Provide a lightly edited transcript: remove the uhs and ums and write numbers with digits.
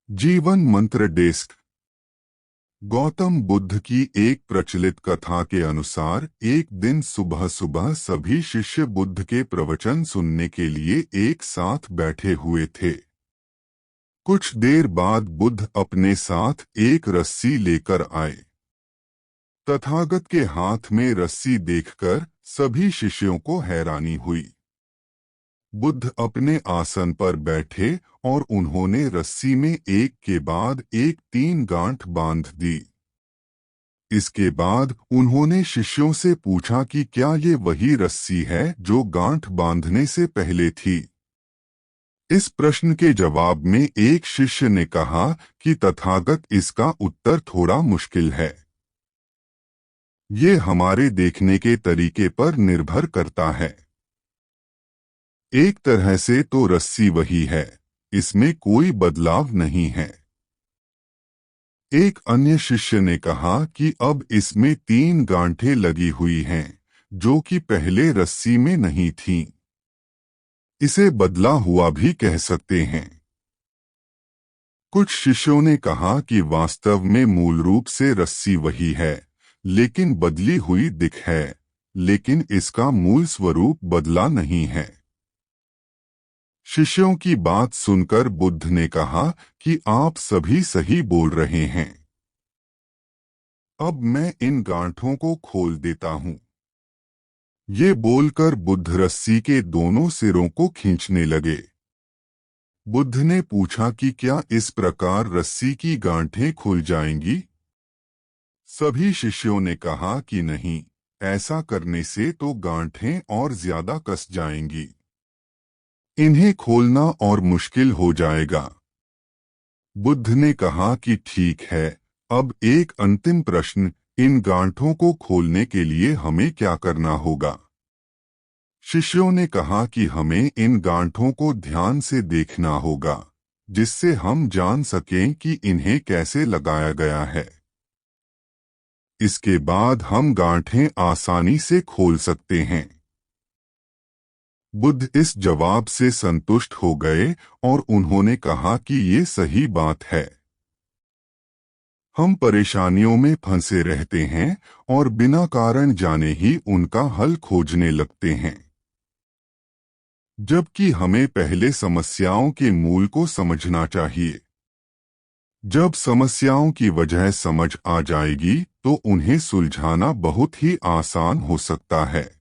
जीवन मंत्र डेस्क। गौतम बुद्ध की एक प्रचलित कथा के अनुसार एक दिन सुबह सुबह सभी शिष्य बुद्ध के प्रवचन सुनने के लिए एक साथ बैठे हुए थे। कुछ देर बाद बुद्ध अपने साथ एक रस्सी लेकर आए। तथागत के हाथ में रस्सी देखकर सभी शिष्यों को हैरानी हुई। बुद्ध अपने आसन पर बैठे और उन्होंने रस्सी में एक के बाद एक 3 गांठ बांध दी। इसके बाद उन्होंने शिष्यों से पूछा कि क्या ये वही रस्सी है जो गांठ बांधने से पहले थी। इस प्रश्न के जवाब में एक शिष्य ने कहा कि तथागत, इसका उत्तर थोड़ा मुश्किल है। ये हमारे देखने के तरीके पर निर्भर करता है। एक तरह से तो रस्सी वही है, इसमें कोई बदलाव नहीं है। एक अन्य शिष्य ने कहा कि अब इसमें 3 गांठें लगी हुई हैं, जो कि पहले रस्सी में नहीं थीं। इसे बदला हुआ भी कह सकते हैं। कुछ शिष्यों ने कहा कि वास्तव में मूल रूप से रस्सी वही है, लेकिन बदली हुई दिख है, लेकिन इसका मूल स्वरूप बदला नहीं है। शिष्यों की बात सुनकर बुद्ध ने कहा कि आप सभी सही बोल रहे हैं। अब मैं इन गांठों को खोल देता हूँ। ये बोलकर बुद्ध रस्सी के दोनों सिरों को खींचने लगे। बुद्ध ने पूछा कि क्या इस प्रकार रस्सी की गांठें खुल जाएंगी? सभी शिष्यों ने कहा कि नहीं, ऐसा करने से तो गांठें और ज्यादा कस जाएंगी। इन्हें खोलना और मुश्किल हो जाएगा। बुद्ध ने कहा कि ठीक है, अब एक अंतिम प्रश्न, इन गांठों को खोलने के लिए हमें क्या करना होगा? शिष्यों ने कहा कि हमें इन गांठों को ध्यान से देखना होगा, जिससे हम जान सकें कि इन्हें कैसे लगाया गया है। इसके बाद हम गांठें आसानी से खोल सकते हैं। बुद्ध इस जवाब से संतुष्ट हो गए और उन्होंने कहा कि ये सही बात है। हम परेशानियों में फंसे रहते हैं और बिना कारण जाने ही उनका हल खोजने लगते हैं, जबकि हमें पहले समस्याओं के मूल को समझना चाहिए। जब समस्याओं की वजह समझ आ जाएगी तो उन्हें सुलझाना बहुत ही आसान हो सकता है।